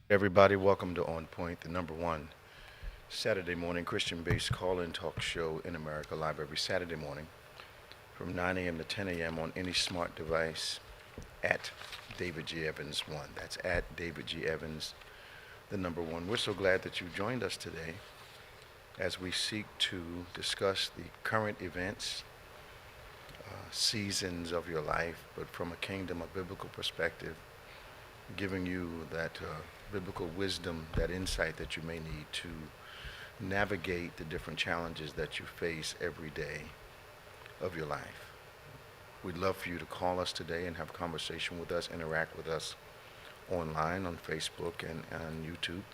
Everybody, welcome to On Point, the number one Saturday morning Christian-based call-in talk show in America, live every Saturday morning from 9 a.m. to 10 a.m. on any smart device at David G. Evans 1. That's at David G. Evans, the number one. We're so glad that you joined us today as we seek to discuss the current events, seasons of your life, but from a kingdom, a biblical perspective, giving you that biblical wisdom, that insight that you may need to navigate the different challenges that you face every day of your life. We'd love for you to call us today and have a conversation with us, interact with us online on Facebook and on YouTube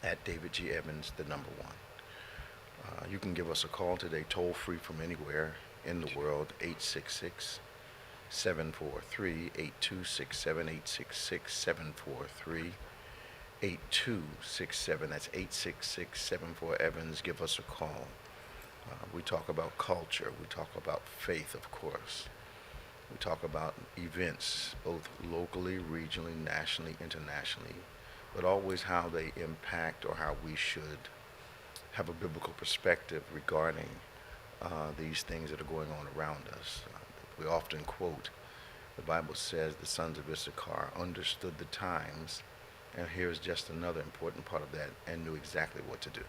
at David G. Evans, the number one. You can give us a call today, toll free from anywhere in the world, 866 743 8267 866 743 8267. That's 866 74 Evans. Give us a call. We talk about culture. We talk about faith, of course. We talk about events, both locally, regionally, nationally, internationally, but always how they impact or how we should have a biblical perspective regarding these things that are going on around us. We often quote, the Bible says the sons of Issachar understood the times, and here's just another important part of that, and knew exactly what to do.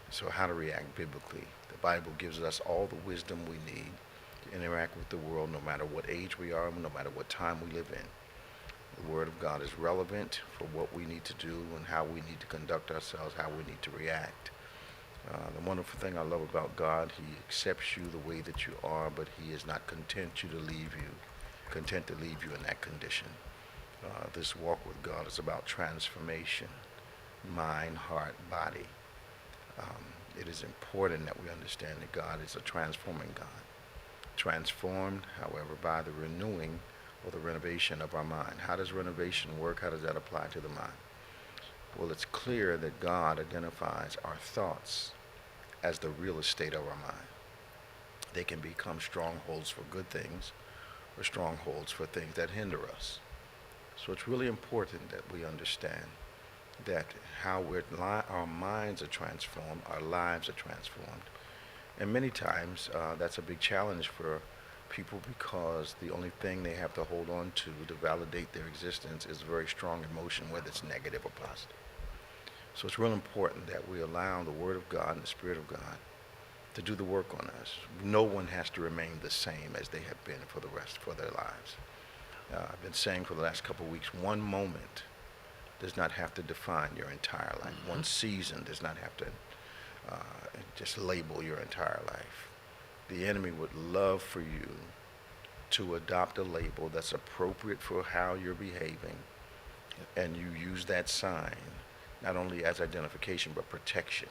So how to react biblically. The Bible gives us all the wisdom we need to interact with the world, no matter what age we are, no matter what time we live in. The Word of God is relevant for what we need to do and how we need to conduct ourselves, how we need to react. The wonderful thing I love about God, He accepts you the way that you are, but He is not content to leave you in that condition. This walk with God is about transformation, mind, heart, body. It is important that we understand that God is a transforming God. Transformed, however, by the renewing or the renovation of our mind. How does renovation work? How does that apply to the mind? Well, it's clear that God identifies our thoughts as the real estate of our mind. They can become strongholds for good things or strongholds for things that hinder us. So it's really important that we understand that how our minds are transformed, our lives are transformed. And many times that's a big challenge for people because the only thing they have to hold on to validate their existence is a very strong emotion, whether it's negative or positive. So it's real important that we allow the Word of God and the Spirit of God to do the work on us. No one has to remain the same as they have been for their lives. I've been saying for the last couple of weeks, one moment does not have to define your entire life. Mm-hmm. One season does not have to just label your entire life. The enemy would love for you to adopt a label that's appropriate for how you're behaving, and you use that sign not only as identification but protection.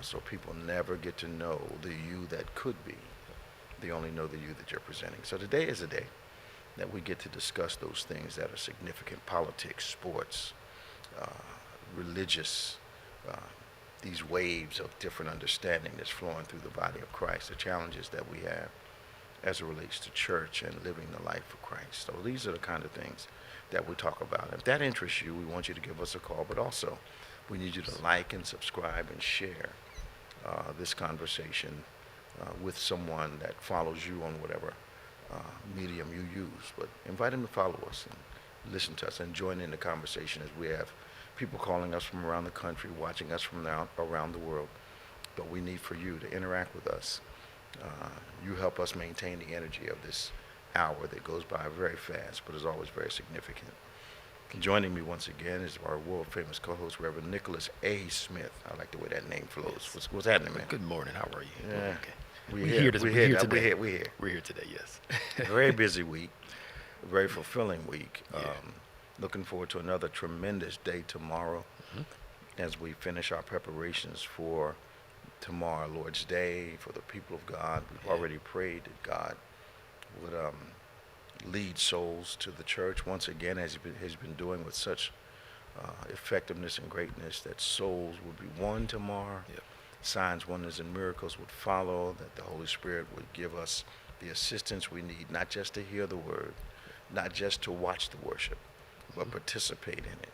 So people never get to know the you that could be. They only know the you that you're presenting. So today is a day that we get to discuss those things that are significant: politics, sports, religious, these waves of different understanding that's flowing through the body of Christ, the challenges that we have as it relates to church and living the life of Christ. So these are the kind of things that we talk about. If that interests you, we want you to give us a call, but also we need you to like and subscribe and share this conversation with someone that follows you on whatever medium you use. But invite them to follow us and listen to us and join in the conversation, as we have people calling us from around the country, watching us from around the world. But we need for you to interact with us. You help us maintain the energy of this hour that goes by very fast, but is always very significant. Joining me once again is our world-famous co-host, Reverend Nicholas A. Smith. I like the way that name flows. Yes. What's happening, man? Good morning. How are you? Yeah. Okay. We're here today. We're here today, yes. Very busy week, very fulfilling week. Yeah. Looking forward to another tremendous day tomorrow, Mhm. as we finish our preparations for tomorrow, Lord's Day, for the people of God. We've already prayed that God would lead souls to the church once again, as he's been doing with such effectiveness and greatness, that souls would be won tomorrow. Yep. Signs, wonders, and miracles would follow, that the Holy Spirit would give us the assistance we need, not just to hear the word, not just to watch the worship, but participate in it.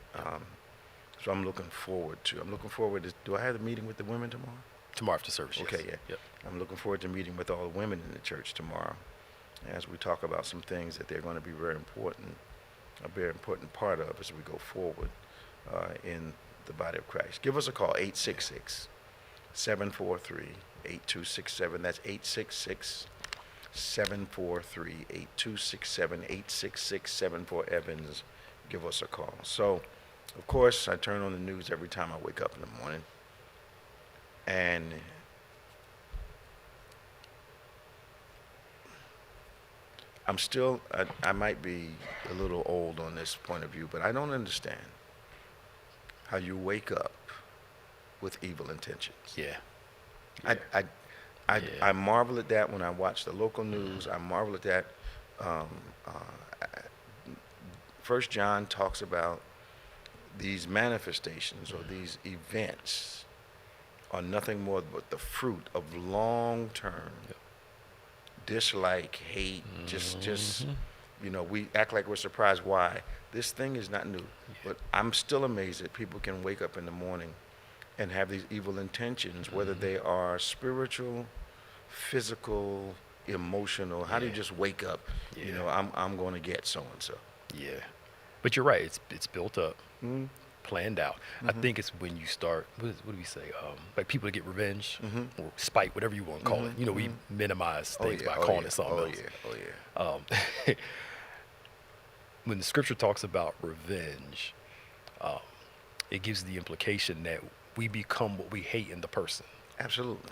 So I'm looking forward to. Do I have a meeting with the women tomorrow? Tomorrow after service. Okay, yes. yeah. Yep. I'm looking forward to meeting with all the women in the church tomorrow, as we talk about some things that they're going to be very important part of as we go forward in the body of Christ. Give us a call, 866-743-8267. That's 866-743-8267, 866-74-EVANS. Give us a call. So, of course, I turn on the news every time I wake up in the morning, and I might be a little old on this point of view, but I don't understand how you wake up with evil intentions. Yeah. I marvel at that when I watch the local news. I marvel at that. 1 John talks about these manifestations or these events are nothing more but the fruit of long-term dislike, hate, just we act like we're surprised why. This thing is not new. But I'm still amazed that people can wake up in the morning and have these evil intentions, whether they are spiritual, physical, emotional. How do you just wake up, I'm going to get so-and-so. Yeah. But you're right. It's built up, planned out. I think it's when you start, what do we say? Like people that get revenge or spite, whatever you want to call it. We minimize things by calling it something else. When the scripture talks about revenge, it gives the implication that we become what we hate in the person. Absolutely.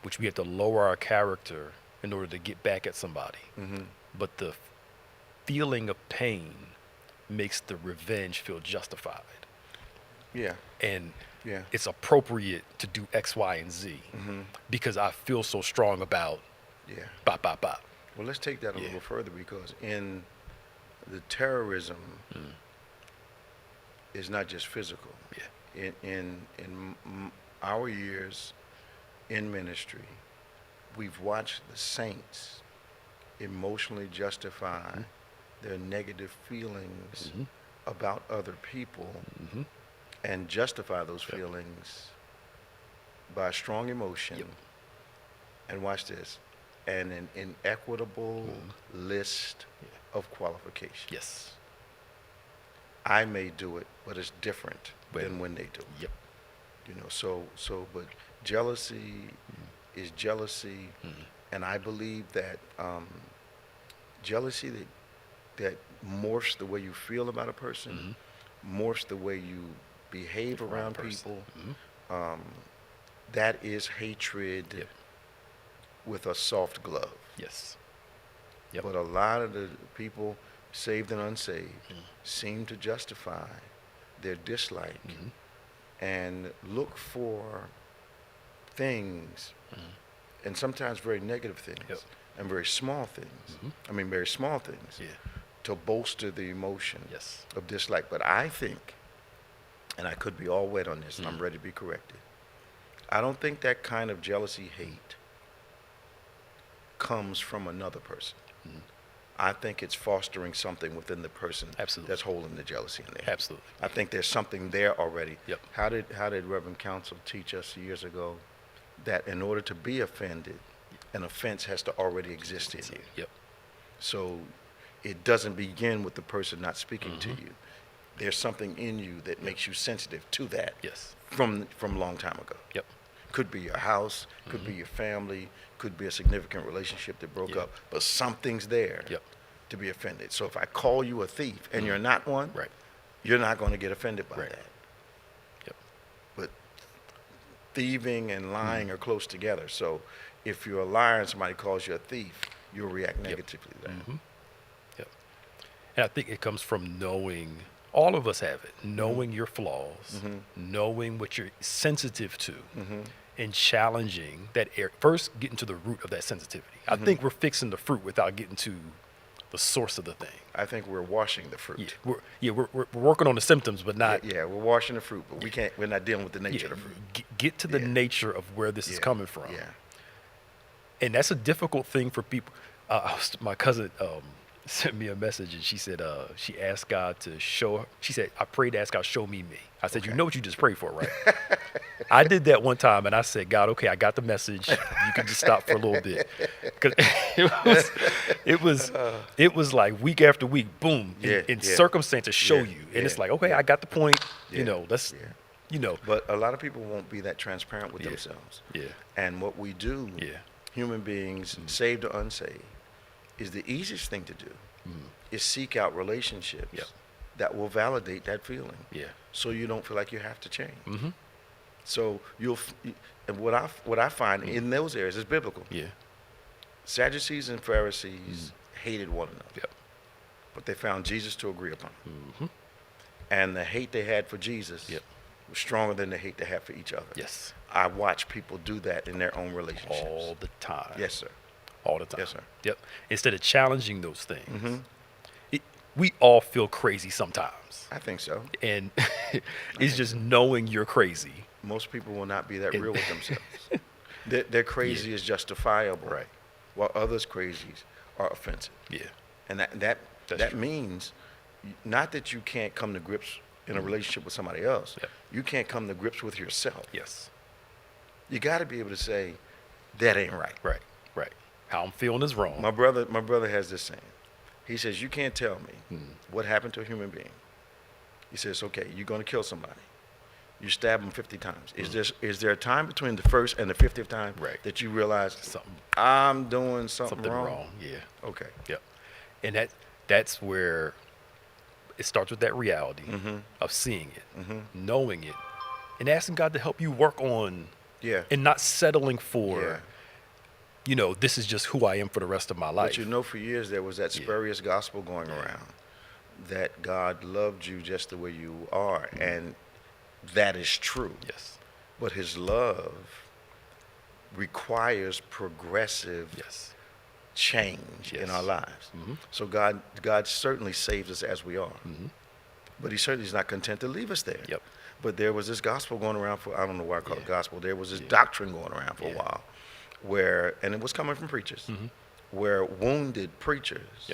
Which we have to lower our character in order to get back at somebody. But the feeling of pain makes the revenge feel justified. Yeah. And it's appropriate to do X, Y, and Z because I feel so strong about bop, bop, bop. Well, let's take that a little further, because in the terrorism is not just physical. In our years in ministry, we've watched the saints emotionally justify their negative feelings about other people and justify those feelings by strong emotion. And watch this, and an inequitable list of qualifications. Yes. I may do it, but it's different than when they do it. But jealousy is jealousy, and I believe that jealousy that morphs the way you feel about a person, morphs the way you behave around people. That is hatred with a soft glove. Yes. But a lot of the people, saved and unsaved, seem to justify their dislike and look for things, and sometimes very negative things, and very small things. Very small things to bolster the emotion of dislike. But I think, and I could be all wet on this, and I'm ready to be corrected, I don't think that kind of jealousy, hate comes from another person. I think it's fostering something within the person that's holding the jealousy in there. Absolutely. I think there's something there already. How did Reverend Counsel teach us years ago that in order to be offended, an offense has to already exist in you? So it doesn't begin with the person not speaking to you. There's something in you that makes you sensitive to that from a long time ago. Could be your house, could be your family, could be a significant relationship that broke up, but something's there to be offended. So if I call you a thief and you're not one, you're not going to get offended by that. But thieving and lying are close together. So if you're a liar and somebody calls you a thief, you'll react negatively to that. And I think it comes from knowing, all of us have it, knowing your flaws, knowing what you're sensitive to, and challenging that area. First, getting to the root of that sensitivity. I think we're fixing the fruit without getting to the source of the thing. I think we're washing the fruit. We're working on the symptoms, but not. We're washing the fruit, but we're not dealing with the nature of the fruit. Get to the nature of where this is coming from. And that's a difficult thing for people. My cousin sent me a message, and she said she asked God to show her. She said, I prayed to ask God, show me me. I said, you know what you just prayed for, right? I did that one time, and I said, God, okay, I got the message. You can just stop for a little bit. 'Cause it was like week after week, boom, in circumstances show you. And it's like, okay, I got the point. You know, let's, you know. But a lot of people won't be that transparent with themselves. Yeah. And what we do, human beings, saved or unsaved, is the easiest thing to do is seek out relationships that will validate that feeling. Yeah. So you don't feel like you have to change. Mm-hmm. So and what I find in those areas is biblical. Yeah. Sadducees and Pharisees hated one another. Yep. But they found Jesus to agree upon. Mm-hmm. And the hate they had for Jesus was stronger than the hate they had for each other. Yes. I watch people do that in their own relationships. All the time. Yes, sir. All the time. Yes, sir. Yep. Instead of challenging those things, we all feel crazy sometimes. I think so. And it's just knowing you're crazy. Most people will not be that real with themselves. Their crazy is justifiable, right? While others' crazies are offensive. Yeah. And that means not that you can't come to grips in a relationship with somebody else. Yep. You can't come to grips with yourself. Yes. You got to be able to say, that ain't right. Right. Right. How I'm feeling is wrong. My brother has this saying. He says, you can't tell me what happened to a human being. He says, okay, you're going to kill somebody. You stab them 50 times. Is there a time between the first and the 50th time that you realize I'm doing something wrong? Yeah. Okay. Yep. And that's where it starts with that reality of seeing it, knowing it, and asking God to help you work on and not settling for you know, this is just who I am for the rest of my life. But you know, for years there was that spurious gospel going around that God loved you just the way you are, and that is true. Yes. But his love requires progressive change in our lives. So God certainly saves us as we are. But he certainly is not content to leave us there. Yep. But there was this gospel going around for, I don't know why I call it gospel, there was this doctrine going around for a while where, and it was coming from preachers, where wounded preachers,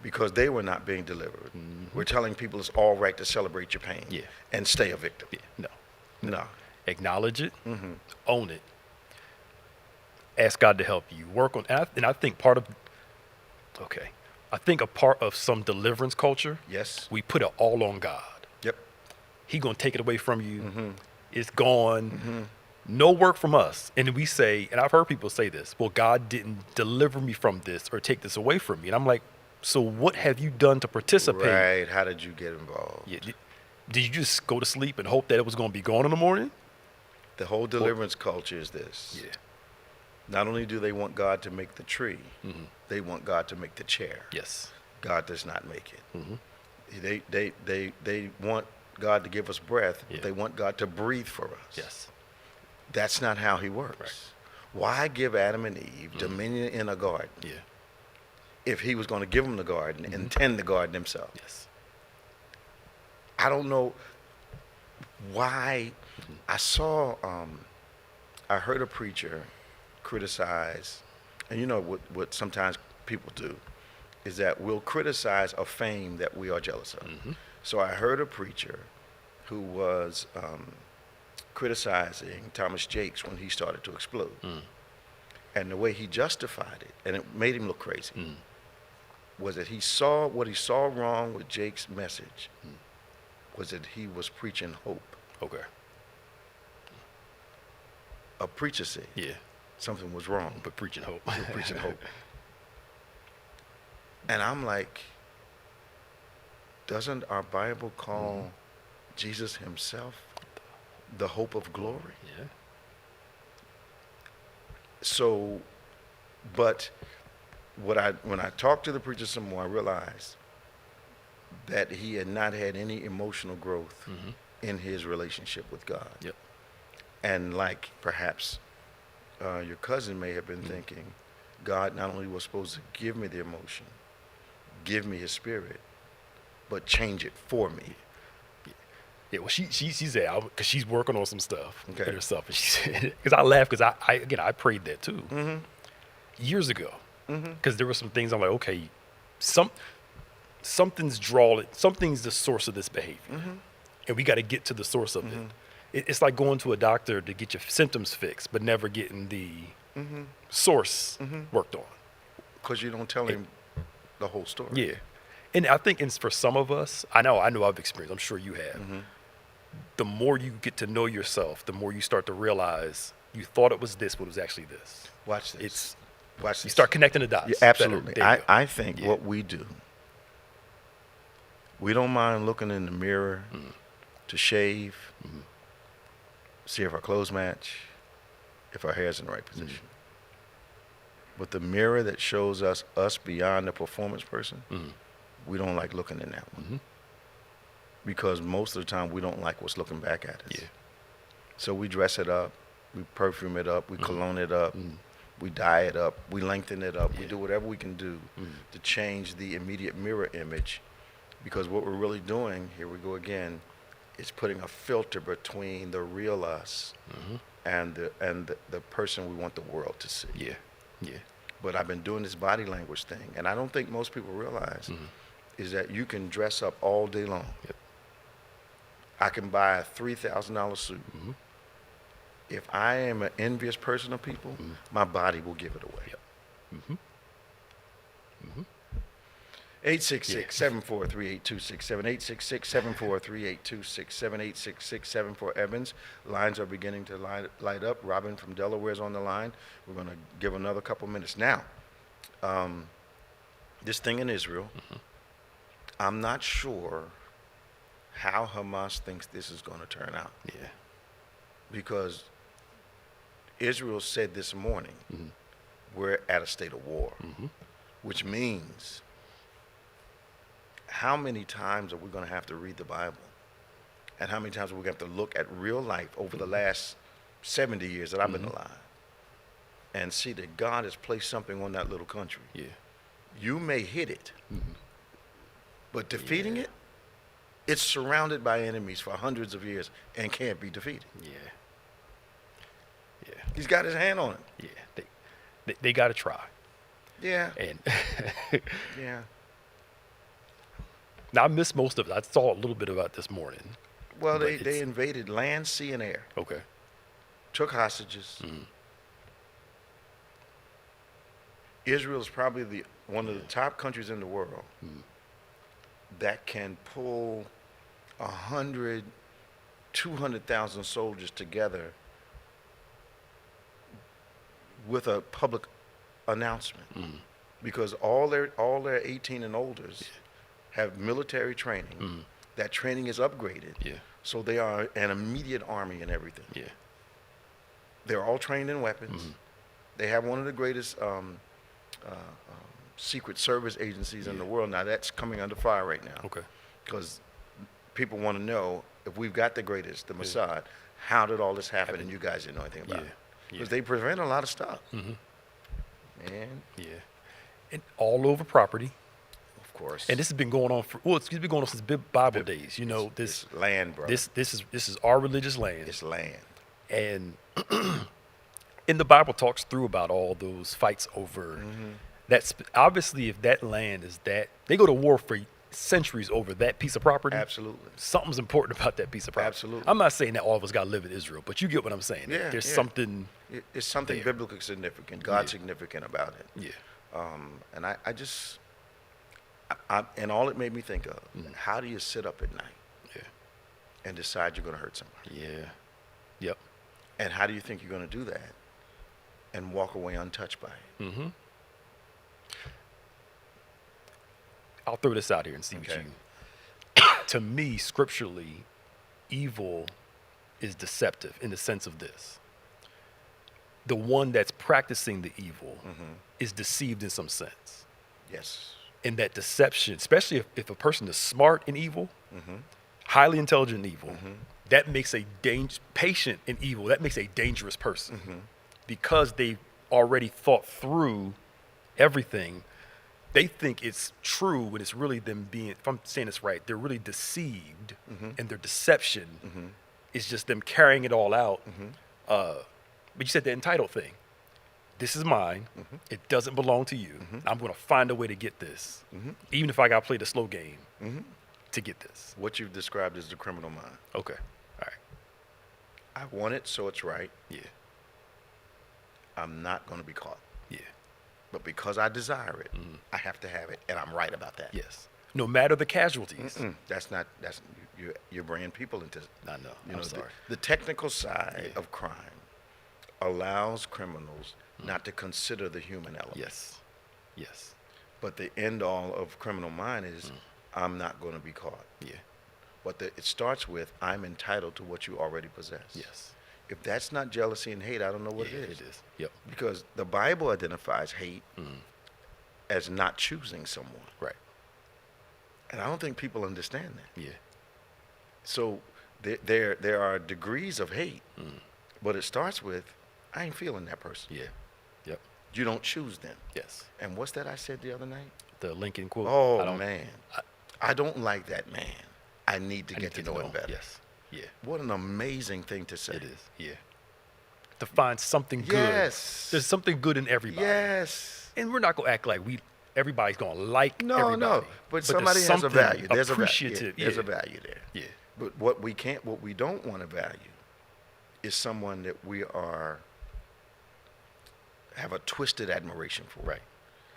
because they were not being delivered, were telling people it's all right to celebrate your pain and stay a victim. No. Acknowledge it, own it, ask God to help you, work on, and I think part of, I think a part of some deliverance culture, we put it all on God. Yep. He gonna take it away from you. It's gone. No work from us. And we say, and I've heard people say this, well, God didn't deliver me from this or take this away from me. And I'm like, so what have you done to participate? Right. How did you get involved? Yeah. Did you just go to sleep and hope that it was going to be gone in the morning? The whole deliverance culture is this. Yeah. Not only do they want God to make the tree, they want God to make the chair. Yes. God does not make it. They want God to give us breath. But they want God to breathe for us. Yes. That's not how he works. Right. Why give Adam and Eve dominion in a garden if he was going to give them the garden and tend the garden himself? Yes. I don't know why. I heard a preacher criticize, and you know what sometimes people do is that we'll criticize a fame that we are jealous of. So I heard a preacher who was criticizing Thomas Jakes when he started to explode. And the way he justified it, and it made him look crazy, was that he saw wrong with Jakes' message was that he was preaching hope. Okay. A preacher said something was wrong. But preaching hope. Preaching hope. And I'm like, doesn't our Bible call Jesus himself the hope of glory? Yeah. So, but when I talked to the preacher some more, I realized that he had not had any emotional growth in his relationship with God. Yep. And like perhaps your cousin may have been thinking, God not only was supposed to give me the emotion, give me his spirit, but change it for me. Yeah, well, she said, because she's working on some stuff herself, and she said, because I laughed, because I prayed that too years ago, because there were some things I'm like, okay, something's the source of this behavior, and we got to get to the source of it. It's like going to a doctor to get your symptoms fixed, but never getting the source worked on. Because you don't tell him the whole story. Yeah. And I think for some of us, I know I've experienced, I'm sure you have, the more you get to know yourself, the more you start to realize you thought it was this, but it was actually this. Watch this. You start connecting the dots. Yeah, absolutely. Better. I think what we do, we don't mind looking in the mirror to shave, see if our clothes match, if our hair's in the right position. But the mirror that shows us beyond the performance person, we don't like looking in that one. Because most of the time we don't like what's looking back at us. Yeah. So we dress it up, we perfume it up, we cologne it up, we dye it up, we lengthen it up, we do whatever we can do to change the immediate mirror image. Because what we're really doing, here we go again, is putting a filter between the real us and the person we want the world to see. Yeah. But I've been doing this body language thing, and I don't think most people realize is that you can dress up all day long. Yep. I can buy a $3,000 suit. If I am an envious person of people, my body will give it away. 866-743-8267, 866-743-8267, 866-74-EVANS. Lines are beginning to light up. Robin from Delaware is on the line. We're going to give another couple minutes. Now, this thing in Israel, I'm not sure how Hamas thinks this is going to turn out. Yeah. Because Israel said this morning, we're at a state of war, which means how many times are we going to have to read the Bible? And how many times are we going to have to look at real life over the last 70 years that I've been alive and see that God has placed something on that little country? Yeah. You may hit it, but defeating it, it's surrounded by enemies for hundreds of years and can't be defeated. Yeah. He's got his hand on it. Yeah. They got to try. Yeah. And Yeah. now I missed most of it. I saw a little bit about this morning. Well, they invaded land, sea, and air. Okay. Took hostages. Israel is probably one of the top countries in the world that can pull 100, 200,000 soldiers together with a public announcement, because all their 18 and olders have military training. That training is upgraded, so they are an immediate army and everything. Yeah. They're all trained in weapons. They have one of the greatest secret service agencies in the world. Now that's coming under fire right now. Okay. Because people want to know, if we've got the greatest, the Mossad, how did all this happen and you guys didn't know anything about it? Because they prevent a lot of stuff. And all over property. of course. And this has been going on it's been going on since Bible days. You know, this it's land, bro. This is our religious land. It's land. And and the Bible talks through about all those fights over that's obviously, if that land is that, they go to war for centuries over that piece of property. Absolutely. Something's important about that piece of property. Absolutely. I'm not saying that all of us got to live in Israel, but you get what I'm saying. Yeah, There's yeah. something. It's something there. biblically significant, God significant about it. Yeah. And I and all it made me think of, how do you sit up at night and decide you're going to hurt somebody? Yeah. Yep. And how do you think you're going to do that and walk away untouched by it? I'll throw this out here and see what Okay. you. To me, scripturally, evil is deceptive in the sense of this. The one that's practicing the evil is deceived in some sense. Yes. And that deception, especially if a person is smart in evil, highly intelligent in evil, that makes a patient in evil, that makes a dangerous person. Because they've already thought through everything, they think it's true when it's really them being, if I'm saying this right, they're really deceived, and their deception is just them carrying it all out. But you said the entitled thing. this is mine. Mm-hmm. It doesn't belong to you. Mm-hmm. I'm going to find a way to get this, Mm-hmm. even if I got to play the slow game Mm-hmm. to get this. What you've described as the criminal mind. Okay. All right. I want it, so it's right. Yeah. I'm not going to be caught. Yeah. But because I desire it, Mhm. I have to have it, and I'm right about that. Yes. No matter the casualties. That's you're bringing people into. I know. You I'm know, sorry. the technical side Yeah. of crime allows criminals not to consider the human element. Yes. Yes. But the end all of criminal mind is, I'm not going to be caught. Yeah. But it starts with, I'm entitled to what you already possess. Yes. If that's not jealousy and hate, I don't know what Yeah, it is. It is. Yep. Because the Bible identifies hate Mhm. as not choosing someone. Right. And I don't think people understand that. Yeah. So there are degrees of hate, Mm. but it starts with, I ain't feeling that person. Yeah. Yep. You don't choose them. Yes. And what's that I said the other night? The Lincoln quote. Oh, man. I don't like that man. I need to get to know him better. Yes. Yeah. What an amazing thing to say. It is. Yeah. To find something good. Yes. There's something good in everybody. Yes. And we're not gonna act like everybody's gonna like No, everybody. no. But somebody there's has a something value. There's appreciative. There's a value there. Yeah. But what we don't want to value is someone that we have a twisted admiration for. Right.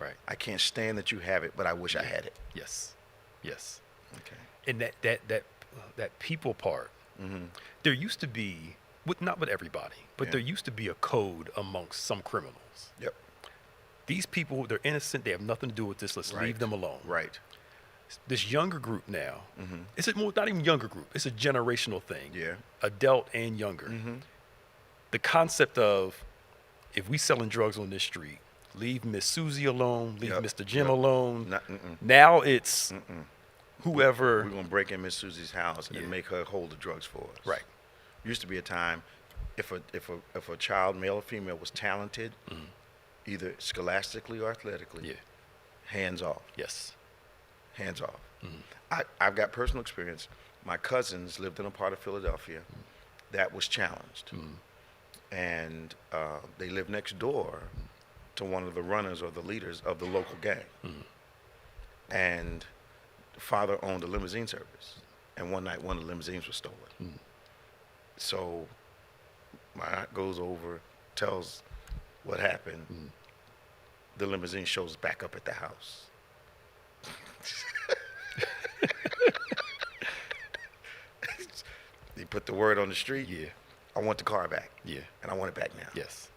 Right. I can't stand that you have it, but I wish I had it. Yes. Yes. Okay. And that people part. Mm-hmm. There used to be, not with everybody, but Yeah. there used to be a code amongst some criminals. Yep. These people, they're innocent. They have nothing to do with this. Let's leave them alone. Right. This younger group now, Mm-hmm. it's not even younger group. It's a generational thing. Yeah. Adult and younger. Mm-hmm. The concept of, if we selling drugs on this street, leave Miss Susie alone, leave Yep. Mr. Jim Yep. alone. Mm-mm. Now it's Mm-mm. whoever. We're gonna break in Miss Susie's house Yeah. and make her hold the drugs for us. Right. Used to be a time, if a child, male or female, was talented, Mhm. either scholastically or athletically, Yeah. hands off. Yes. Hands off. Mhm. I've got personal experience. My cousins lived in a part of Philadelphia that was challenged, Mhm. and they lived next door to one of the runners or the leaders of the local gang. Mhm. And the father owned a limousine service, and one night one of the limousines was stolen. Mhm. So my aunt goes over, tells what happened. Mhm. The limousine shows back up at the house. He put the word on the street. Yeah. I want the car back. Yeah. And I want it back now. Yes.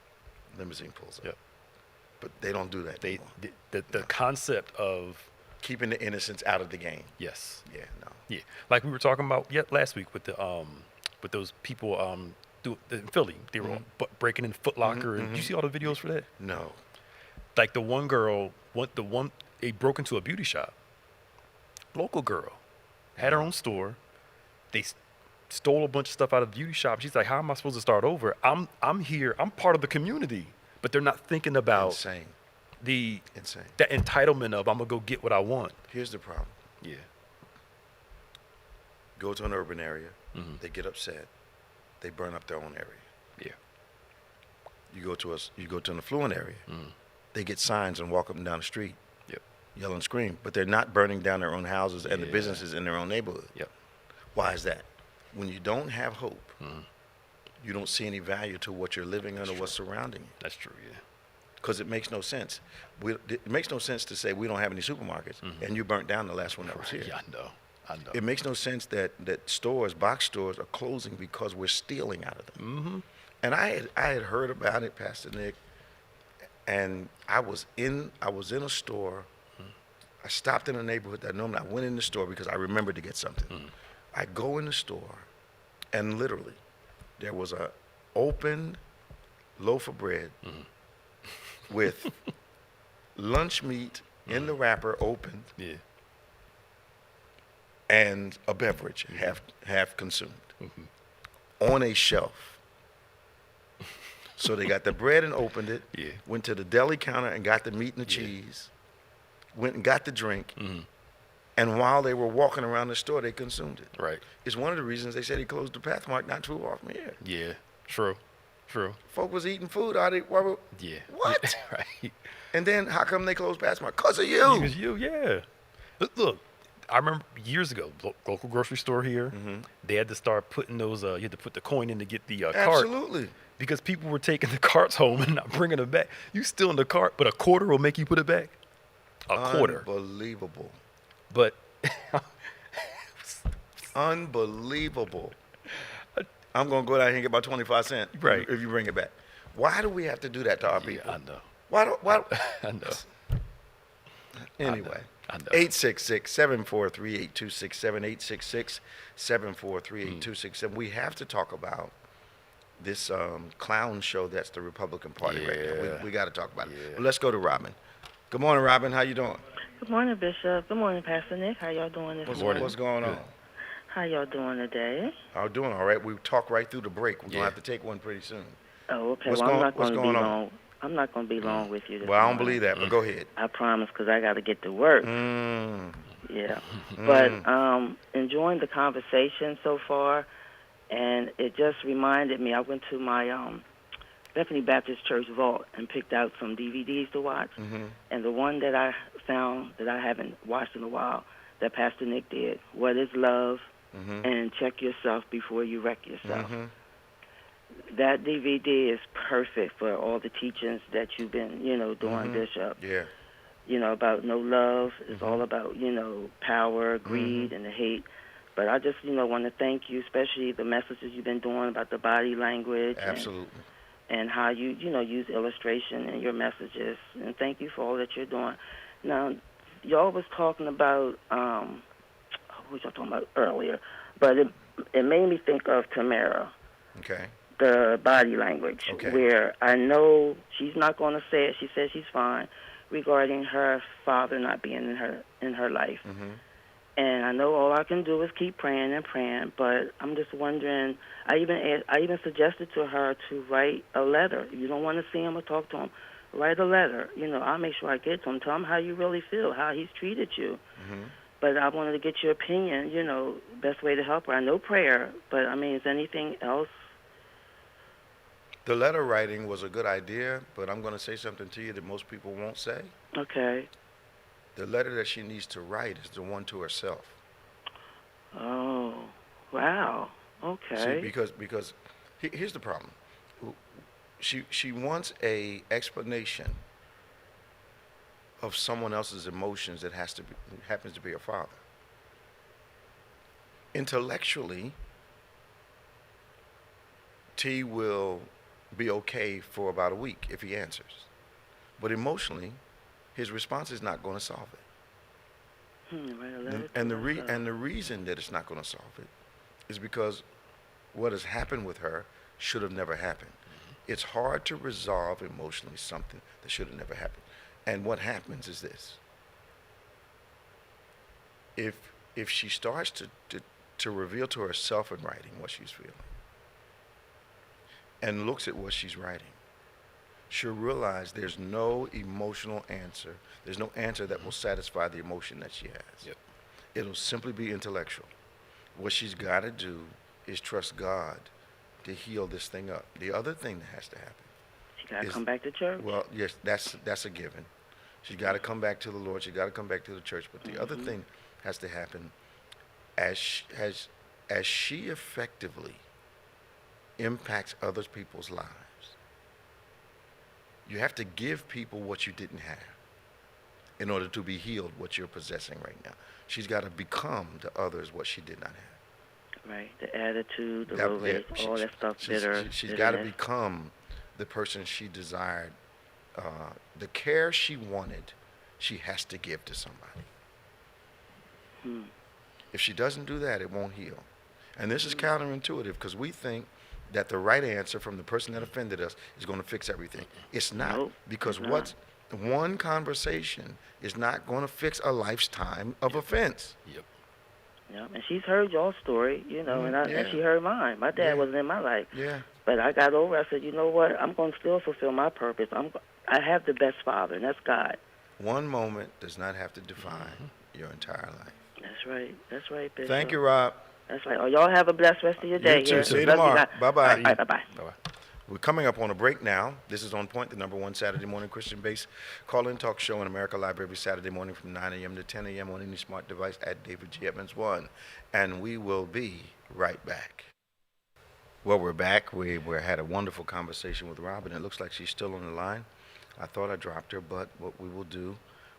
Limousine pulls up. Yep. But they don't do that They anymore. the concept of Keeping the innocents out of the game. yes. Yeah, no. Yeah. Like we were talking about last week with those people in Philly. They were breaking in Foot Locker, and you see all the videos for that? No. Like the one girl, they broke into a beauty shop. Local girl, had her own store. They stole a bunch of stuff out of the beauty shop. She's like, "How am I supposed to start over? I'm here. I'm part of the community." But they're not thinking about Insane. Insane. that entitlement of I'm gonna go get what I want. Here's the problem. Yeah. Go to an urban area. Mhm. They get upset. They burn up their own area. Yeah. You go to an affluent area. Mm. They get signs and walk up and down the street. Yep. Yell and scream. But they're not burning down their own houses and the Yeah. businesses in their own neighborhood. Yep. Why is that? When you don't have hope, Mhm. you don't see any value to what you're living under, what's surrounding you. That's true. Yeah. Because it makes no sense. It makes no sense to say we don't have any supermarkets, and you burnt down the last one that was here. Yeah, I know. It makes no sense that stores, box stores, are closing because we're stealing out of them. Mm-hmm. And I had heard about it, Pastor Nick, and I was in a store. I stopped in a neighborhood that normally I went in the store because I remembered to get something. I go in the store, and literally, there was a open loaf of bread with lunch meat in the wrapper open Yeah. and a beverage half consumed on a shelf. So they got the bread and opened it, Yeah. went to the deli counter and got the meat and the Yeah. cheese, went and got the drink, Mhm. and while they were walking around the store, they consumed it. Right. It's one of the reasons they said he closed the Pathmark not too far from here. Yeah. True. True. Folk was eating food out of it. Yeah. What? Yeah, right. And then how come they closed Passmart? Because of you. Because you, yeah. Look, I remember years ago, local grocery store here, they had to start putting those, you had to put the coin in to get the cart. Absolutely. Because people were taking the carts home and not bringing them back. You still in the cart, but a quarter will make you put it back. A quarter. Unbelievable. But unbelievable. I'm going to go down here and get about 25 cents right. if you bring it back. Why do we have to do that to our people? I know. Why? I know. Anyway. I know. 866-743-8267, 866-743-8267. We have to talk about this clown show that's the Republican Party right now. We got to talk about it. But let's go to Robin. Good morning, Robin. How you doing? Good morning, Bishop. Good morning, Pastor Nick. How y'all doing this morning? What's going on? How y'all doing today? I'm doing all right. We talked right through the break. We're going to have to take one pretty soon. Oh, okay. What's I'm going- not going what's to be going on? long. I'm not going to be long with you this Well, I don't morning. believe that, but go ahead. I promise, because I got to get to work. Yeah. But enjoying the conversation so far, and it just reminded me, I went to my Bethany Baptist Church vault and picked out some DVDs to watch, and the one that I found that I haven't watched in a while, that Pastor Nick did, What is Love, and Check Yourself Before You Wreck Yourself. That DVD is perfect for all the teachings that you've been, doing, Bishop. Yeah. About no love. It's all about, power, greed, and the hate. But I just, want to thank you, especially the messages you've been doing about the body language. Absolutely. And how you, use illustration in your messages. And thank you for all that you're doing. Now, y'all was talking about, what was y'all talking about earlier? But it made me think of Tamara. Okay. The body language, Okay. where I know she's not going to say it. She says she's fine regarding her father not being in her life. And I know all I can do is keep praying and praying. But I'm just wondering. I even suggested to her to write a letter. If you don't want to see him or talk to him, write a letter. I'll make sure I get to him. Tell him how you really feel, how he's treated you. But I wanted to get your opinion. Best way to help her. I know prayer, but I mean, is anything else? The letter writing was a good idea, but I'm going to say something to you that most people won't say. Okay. The letter that she needs to write is the one to herself. Oh, wow. Okay. See, because here's the problem. She wants a explanation of someone else's emotions that happens to be her father. Intellectually, T will be okay for about a week if he answers. But emotionally, his response is not going to solve it. And the reason that it's not going to solve it is because what has happened with her should have never happened. It's hard to resolve emotionally something that should have never happened. And what happens is this. If she starts to reveal to herself in writing what she's feeling, and looks at what she's writing, she'll realize there's no emotional answer. There's no answer that will satisfy the emotion that she has. Yep. It'll simply be intellectual. What she's got to do is trust God to heal this thing up. The other thing that has to happen. She got to come back to church. Well, yes, that's a given. She's got to come back to the Lord. She's got to come back to the church. But the other thing has to happen as she effectively impacts other people's lives. You have to give people what you didn't have in order to be healed what you're possessing right now. She's got to become to others what she did not have. Right, the attitude, the road race, all that stuff, She's got to become the person she desired. The care she wanted, she has to give to somebody. If she doesn't do that, it won't heal. And this is counterintuitive because we think that the right answer from the person that offended us is going to fix everything. It's not. Nope, Because it's not. one conversation is not going to fix a lifetime of offense. Yep. Yeah, and she's heard your story, and she heard mine. My dad wasn't in my life. Yeah. But I got over. I said, you know what? I'm going to still fulfill my purpose. I have the best father, and that's God. One moment does not have to define your entire life. That's right. That's right, Bishop. Thank you, Rob. That's right. Oh, y'all have a blessed rest of your day. You too. Here. See you Love tomorrow. guys. Bye-bye. All right, bye-bye. Bye-bye. We're coming up on a break now. This is On Point, the #1 Saturday morning Christian-based call-in talk show in America, live every Saturday morning from 9 a.m. to 10 a.m. on any smart device at David G. Evans 1. And we will be right back. Well, we're back. We had a wonderful conversation with Robin. It looks like she's still on the line. I thought I dropped her, but what we will do,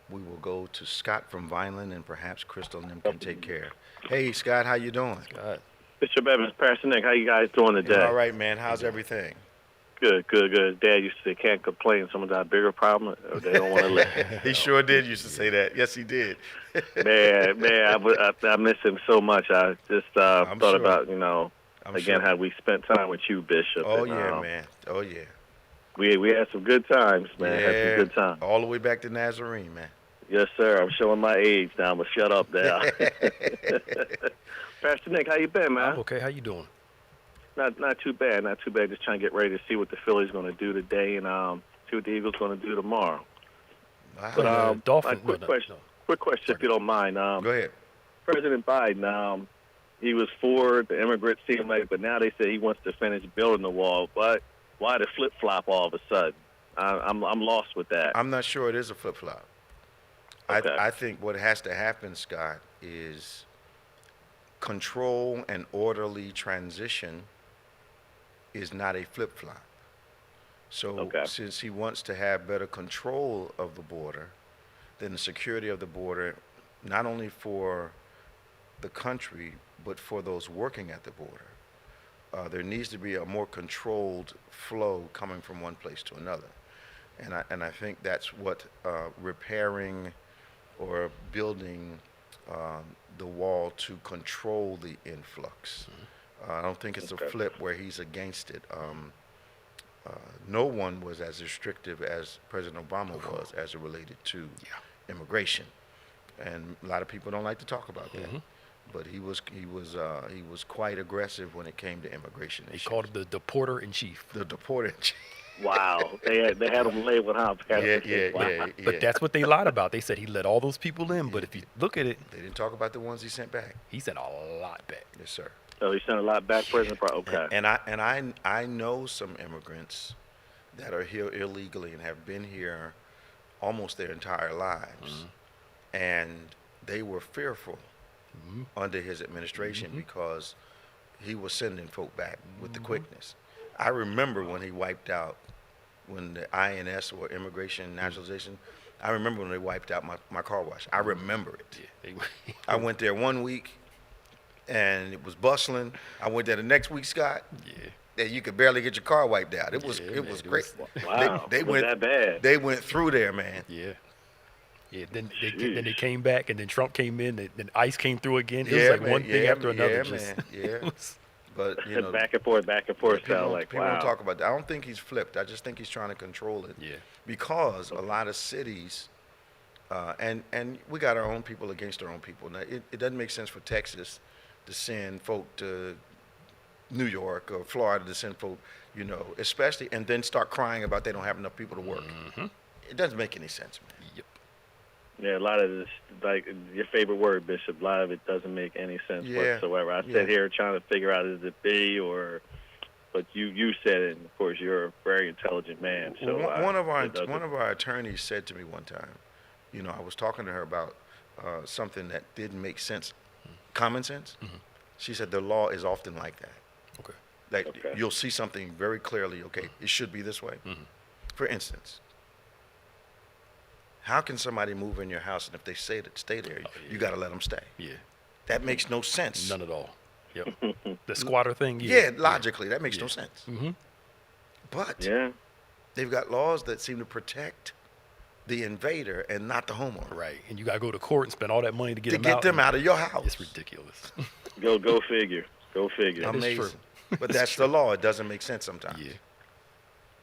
we will go to Scott from Vineland, and perhaps Crystal and them can take care. Hey, Scott, how you doing? God. Bishop Evans, Pastor Nick, how you guys doing today? All right, man. How's everything? Good. Dad used to say, can't complain. Some of that bigger problem, they don't want to listen. He sure did used to say that. Yes, he did. man, I miss him so much. I just thought sure. about, I'm again, sure. how we spent time with you, Bishop. Oh, and, yeah, man. Oh, yeah. We had some good times, man. Had some good times. All the way back to Nazarene, man. Yes, sir. I'm showing my age now. I'm going to shut up now. Pastor Nick, how you been, man? I'm okay. How you doing? Not too bad. Just trying to get ready to see what the Phillies going to do today and see what the Eagles going to do tomorrow. Wow. But Dolphins. quick question, if you don't mind. Go ahead. President Biden, he was for the immigrants, seemed like, but now they say he wants to finish building the wall. But why the flip flop all of a sudden? I'm lost with that. I'm not sure it is a flip flop. Okay. I think what has to happen, Scott, is control and orderly transition is not a flip flop. So since he wants to have better control of the border, then the security of the border, not only for the country, but for those working at the border, there needs to be a more controlled flow coming from one place to another. And I think that's what repairing or building the wall to control the influx. I don't think it's a flip where he's against it. No one was as restrictive as President Obama was as it related to immigration, and a lot of people don't like to talk about that. But he was quite aggressive when it came to immigration issues. He called it the deporter in chief. The deporter in chief. Wow, they had him labeled, huh? Yeah. But that's what they lied about. They said he let all those people in, but if you look at it, They didn't talk about the ones he sent back. he sent a lot back. Yes, sir. So he sent a lot back, President. Okay. And I know some immigrants that are here illegally and have been here almost their entire lives, and they were fearful under his administration because he was sending folk back with the quickness. I remember when he wiped out, when the INS or Immigration Naturalization, I remember when they wiped out my car wash. I remember it. I went there one week, and it was bustling. I went there the next week, Scott. And you could barely get your car wiped out. It was great. Wow, They was went that bad? They went through there, man. Yeah, then they came back, and then Trump came in, and then ICE came through again. It was like one thing after another. But back and forth. Sound like people don't talk about that. I don't think he's flipped. I just think he's trying to control it. Because a lot of cities, and we got our own people against our own people. Now it doesn't make sense for Texas to send folk to New York or Florida to send folk, especially, and then start crying about they don't have enough people to work. It doesn't make any sense, man. Yeah, a lot of this, like your favorite word, Bishop, a lot of it doesn't make any sense whatsoever. I sit here trying to figure out, is it B or, but you said it, and of course you're a very intelligent man. So one of our attorneys said to me one time, I was talking to her about something that didn't make sense, common sense. She said the law is often like that. You'll see something very clearly, it should be this way. For instance, how can somebody move in your house, and if they say that stay there, you got to let them stay? That makes no sense. None at all. The squatter thing. Logically, that makes no sense. But they've got laws that seem to protect the invader and not the homeowner. Right, and you got to go to court and spend all that money to get them out of your house. It's ridiculous. Go figure. Amazing. But that's the law. It doesn't make sense sometimes.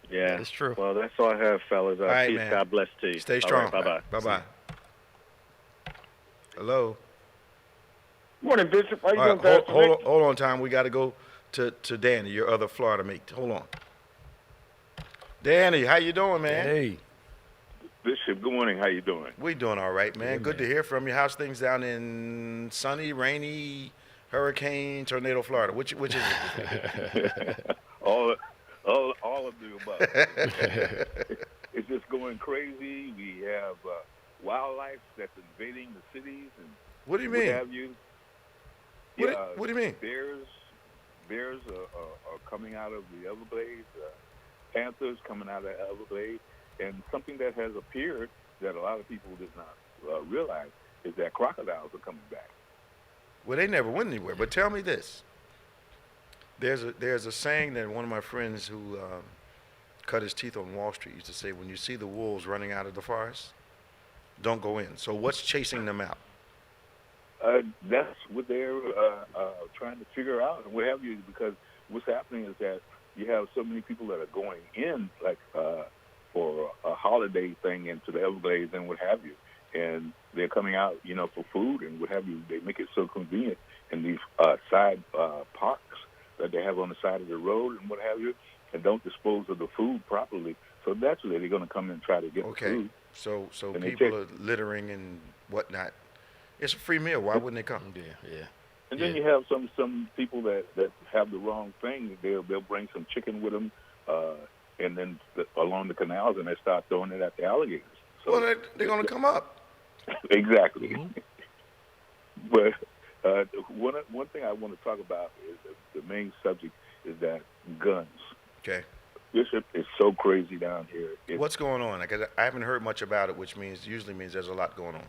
Yeah, that's true. Well, that's all I have, fellas. All right, peace, man. God bless to you. Stay strong. All right, Bye-bye. Hello. Morning, Bishop. How you All doing, right, Pastor Nick? hold on, Tom. We got to go to Danny, your other Florida mate. Hold on. Danny, how you doing, man? Hey. Bishop, good morning. How you doing? We doing all right, man. Good to hear from you. How's things down in sunny, rainy, hurricane, tornado Florida? Which is it? all above. It's just going crazy. We have wildlife that's invading the cities and what do you mean? What have you? What do you mean? Bears are coming out of the Everglades. Panthers coming out of the Everglades. And something that has appeared that a lot of people did not realize is that crocodiles are coming back. Well, they never went anywhere. But tell me this. There's a saying that one of my friends who cut his teeth on Wall Street used to say, when you see the wolves running out of the forest, don't go in. So what's chasing them out? That's what they're trying to figure out and what have you, because what's happening is that you have so many people that are going in, like for a holiday thing into the Everglades and what have you, and they're coming out, for food and what have you. They make it so convenient in these side parks that they have on the side of the road and what have you, and don't dispose of the food properly. So naturally, they're going to come in and try to get the food. So people are littering and whatnot. It's a free meal. Why wouldn't they come? Yeah. And then you have some people that have the wrong thing. They'll bring some chicken with them, and then along the canals, and they start throwing it at the alligators. So well, they're going to come up. Exactly. Mm-hmm. But one thing I want to talk about is the main subject is that guns. Okay. Bishop, is so crazy down here. What's going on? I haven't heard much about it, which usually means there's a lot going on.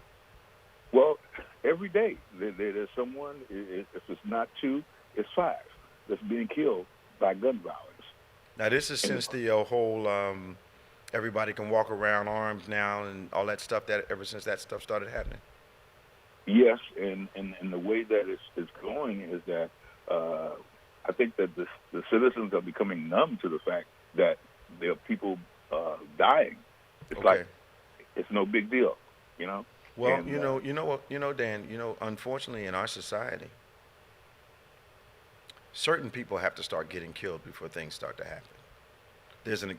Well, every day there's someone, if it's not 2, it's 5, that's being killed by gun violence. Now, this is since the whole everybody can walk around armed now and all that stuff, ever since that stuff started happening? Yes, and the way that it's going is that I think that the citizens are becoming numb to the fact that there are people dying. It's like it's no big deal, Well, and, Dan, unfortunately in our society, certain people have to start getting killed before things start to happen.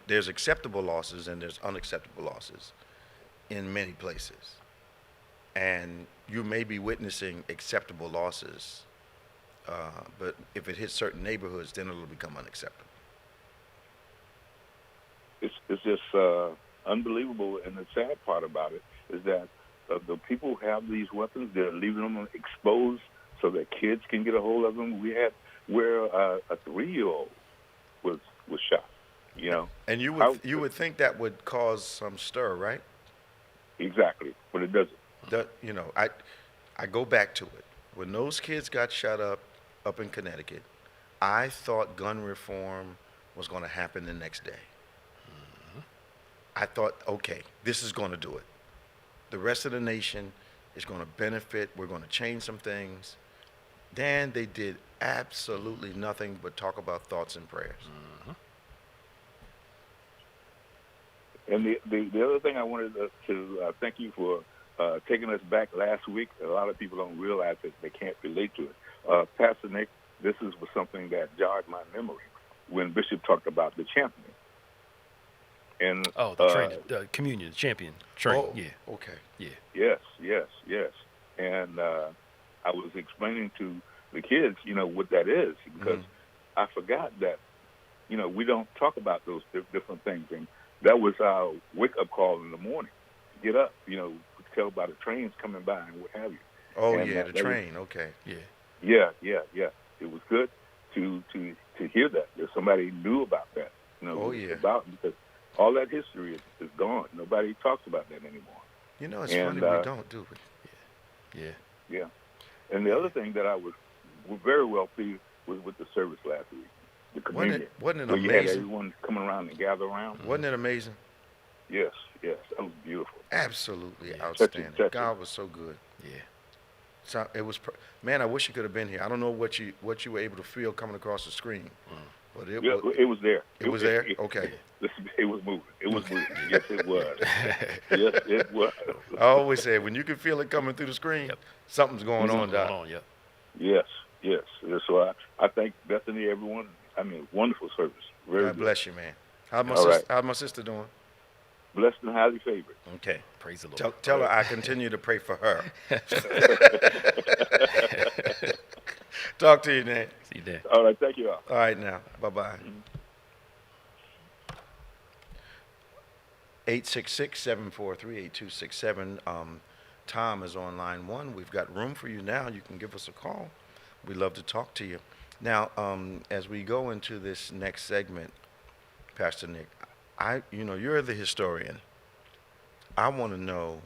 There's acceptable losses and there's unacceptable losses in many places. And you may be witnessing acceptable losses, but if it hits certain neighborhoods, then it'll become unacceptable. It's just unbelievable, and the sad part about it is that the people who have these weapons, they're leaving them exposed so that kids can get a hold of them. We had where a 3-year-old was shot, And you would think that would cause some stir, right? Exactly, but it doesn't. I go back to it. When those kids got shot up in Connecticut, I thought gun reform was going to happen the next day. Mm-hmm. I thought, okay, this is going to do it. The rest of the nation is going to benefit. We're going to change some things. Dan, they did absolutely nothing but talk about thoughts and prayers. Mm-hmm. And the other thing I wanted to thank you for taking us back last week. A lot of people don't realize that they can't relate to it. Pastor Nick, this was something that jogged my memory when Bishop talked about the champion. And the communion, champion train. Oh, yeah. Okay. Yeah. Yes. And I was explaining to the kids, what that is, because I forgot that, we don't talk about those different things. And that was our wake-up call in the morning. Get up, tell by the trains coming by and what have you. Oh, and, the train. Okay. Yeah. It was good to hear that somebody knew about that. Because all that history is gone. Nobody talks about that anymore. It's funny we don't, do we? Yeah. And the other thing that I was very well pleased with the service last week, the communion. Wasn't it amazing? You had everyone coming around and gather around. Wasn't it amazing? Yes, that was beautiful. Absolutely outstanding. God was so good. Yeah. So it was, man. I wish you could have been here. I don't know what you were able to feel coming across the screen, but it was there. It was there. Okay. It was moving. Yes, it was. Yes, it was. I always say when you can feel it coming through the screen, something's going on, Doc. Yes. So I thank Bethany, everyone. Wonderful service. Very God good. bless you, man. How's my sister doing? Blessed and highly favored. Okay. Praise the Lord. Tell her I continue to pray for her. Talk to you, Dan. See you, Dan. All right. Thank you all. All right, now. Bye-bye. 866-743-8267. Tom is on line 1. We've got room for you now. You can give us a call. We'd love to talk to you. Now, as we go into this next segment, Pastor Nick, you're the historian. I want to know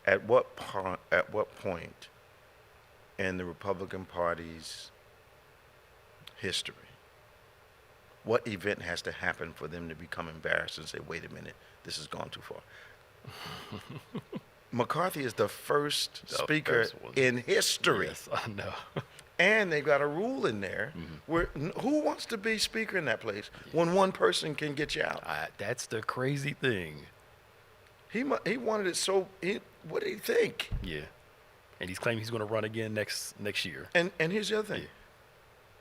at what point in the Republican Party's history, what event has to happen for them to become embarrassed and say, wait a minute, this has gone too far? McCarthy is the first speaker in history. Yes, I know. And they've got a rule in there where who wants to be speaker in that place when one person can get you out? That's the crazy thing. He wanted it so. What did he think? Yeah, and he's claiming he's going to run again next year. And here's the other thing.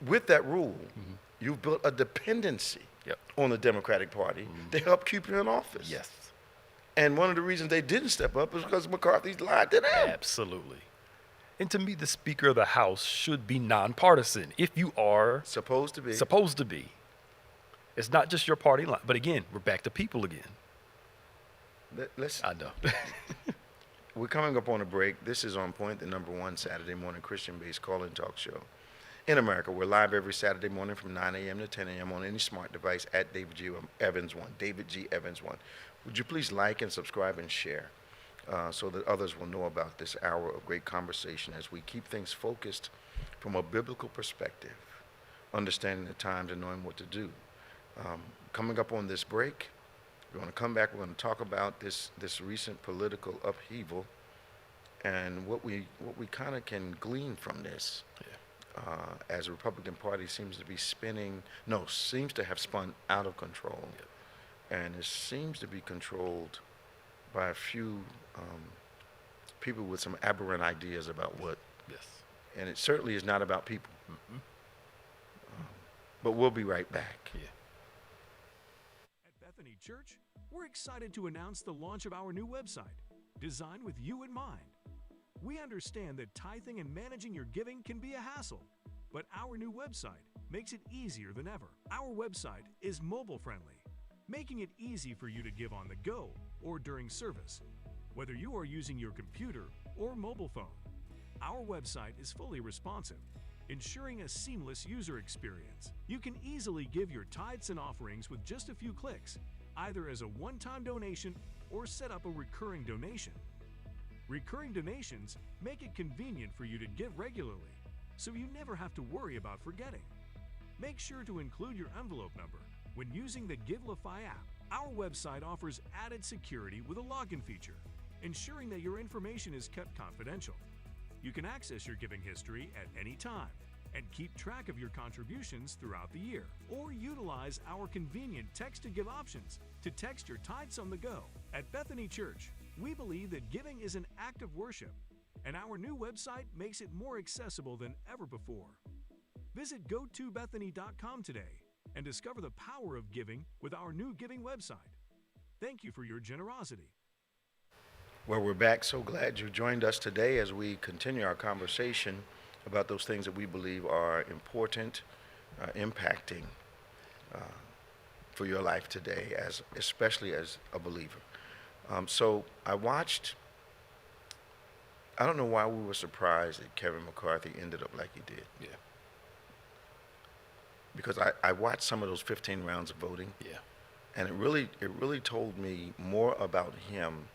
With that rule, you've built a dependency on the Democratic Party to help keep you in office. Yes. And one of the reasons they didn't step up is because McCarthy lied to them. Absolutely. And to me, the Speaker of the House should be nonpartisan. If you are supposed to be. It's not just your party line. But again, we're back to people again. I know. We're coming up on a break. This is On Point, the #1 Saturday morning Christian-based call-in talk show in America. We're live every Saturday morning from 9 a.m. to 10 a.m. on any smart device at David G. Evans 1. David G. Evans 1. Would you please like and subscribe and share so that others will know about this hour of great conversation as we keep things focused from a biblical perspective, understanding the times and knowing what to do. Coming up on this break, we're going to come back. We're going to talk about this recent political upheaval and what we kind of can glean from this. As the Republican Party seems to have spun out of control. And it seems to be controlled by a few people with some aberrant ideas about what. Yes. And it certainly is not about people. But we'll be right back. Yeah. At Bethany Church, we're excited to announce the launch of our new website, designed with you in mind. We understand that tithing and managing your giving can be a hassle, but our new website makes it easier than ever. Our website is mobile-friendly, making it easy for you to give on the go or during service, whether you are using your computer or mobile phone. Our website is fully responsive, ensuring a seamless user experience. You can easily give your tithes and offerings with just a few clicks, either as a one-time donation or set up a recurring donation. Recurring donations make it convenient for you to give regularly, so you never have to worry about forgetting. Make sure to include your envelope number when using the GiveLify app. Our website offers added security with a login feature, ensuring that your information is kept confidential. You can access your giving history at any time and keep track of your contributions throughout the year, or utilize our convenient text-to-give options to text your tithes on the go. At Bethany Church, we believe that giving is an act of worship, and our new website makes it more accessible than ever before. Visit gotobethany.com today and discover the power of giving with our new giving website. Thank you for your generosity. Well, we're back. So glad you joined us today as we continue our conversation about those things that we believe are important, impacting for your life today, especially as a believer. So I don't know why we were surprised that Kevin McCarthy ended up like he did. Yeah. Because I watched some of those 15 rounds of voting. Yeah. And it really told me more about him